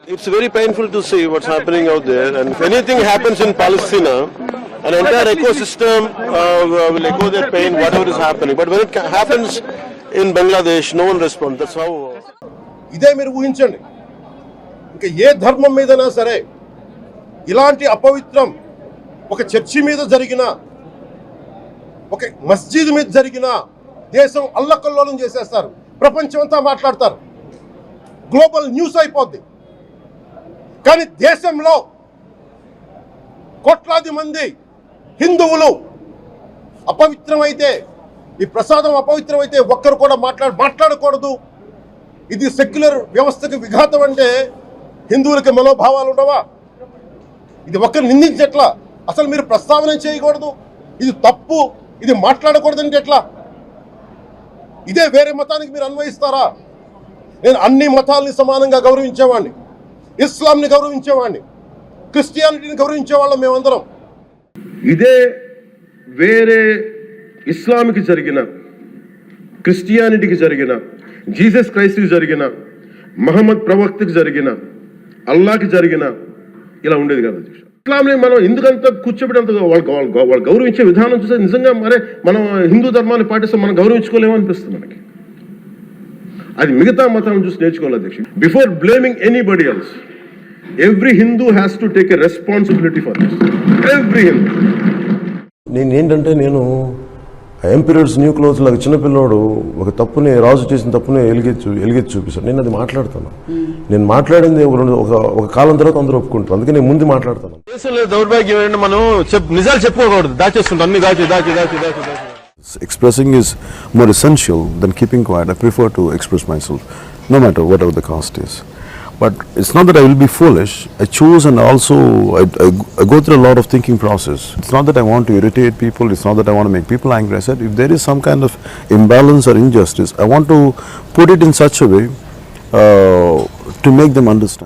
It's very painful to see what's happening out there, and if anything happens in Palestine, an entire ecosystem will echo their pain, whatever is happening. But when it happens in Bangladesh, no one responds. That's how. ఇదే మీరు ఊహించండి, ఇంకా ఏ ధర్మం మీదైనా సరే ఇలాంటి అపవిత్రం ఒక చర్చి మీద జరిగిన, ఒక మస్జిద్ మీద జరిగిన దేశం అల్లకల్లోలం చేసేస్తారు, ప్రపంచం అంతా మాట్లాడతారు, గ్లోబల్ న్యూస్ అయిపోద్ది. కానీ దేశంలో కోట్లాది మంది హిందువులు అపవిత్రమైతే, ఈ ప్రసాదం అపవిత్రమైతే ఒక్కరు కూడా మాట్లాడకూడదు, ఇది సెక్యులర్ వ్యవస్థకు విఘాతం అంటే హిందువులకి మనోభావాలు ఉండవా? ఇది ఒక్కరు నిందించట్లా, అసలు మీరు ప్రస్తావన చేయకూడదు, ఇది తప్పు, ఇది మాట్లాడకూడదంటే ఎట్లా? ఇదే వేరే మతానికి మీరు అన్వయిస్తారా? నేను అన్ని మతాలని సమానంగా గౌరవించేవాడిని, ఇస్లాంని గౌరవించేవాడిని, క్రిస్టియానిటీని గౌరవించేవాళ్ళం మేమందరం. ఇదే వేరే ఇస్లాంకి జరిగిన, క్రిస్టియానిటీకి జరిగిన, జీసస్ క్రైస్ట్కి జరిగిన, మహమ్మద్ ప్రవక్తకి జరిగిన, అల్లాకి జరిగిన ఇలా ఉండేది కదా. ఇస్లాంని మనం ఎందుకంత కూర్చోబెట్టంత వాళ్ళు గౌరవించే విధానం చూస్తే నిజంగా మరే మనం హిందూ ధర్మాన్ని పాటిస్తే మనం గౌరవించుకోలేమో అనిపిస్తుంది మనకి. అది మిగతా మతాలను చూసి నేర్చుకోవాలి అధ్యక్షుడు. Before blaming anybody else, every Hindu has to take a responsibility for this. Every Hindu. నేను ఎంపీరియడ్స్ న్యూ క్లోజ్ లాగా చిన్నపిల్లోడు ఒక తప్పుని, రాజు చేసిన తప్పుని ఎలిగెత్తి చూపిస్తాడు. నేను అది మాట్లాడతాను. నేను మాట్లాడింది ఒక కాలం తర్వాత అందరూ ఒప్పుకుంటారు, అందుకే నేను ముందు మాట్లాడతాను. దేశంలో దౌర్భాగ్యం ఏంటంటే మనం నిజాలు చెప్పుకోకూడదు, దాచేస్తుంటాం, అన్ని దాచి. Expressing is more essential than keeping quiet. I prefer to express myself, no matter whatever the cost is. But it's not that I will be foolish. I choose, and also I go through a lot of thinking process. It's not that I want to irritate people. It's not that I want to make people angry. I said if there is some kind of imbalance or injustice, I want to put it in such a way to make them understand.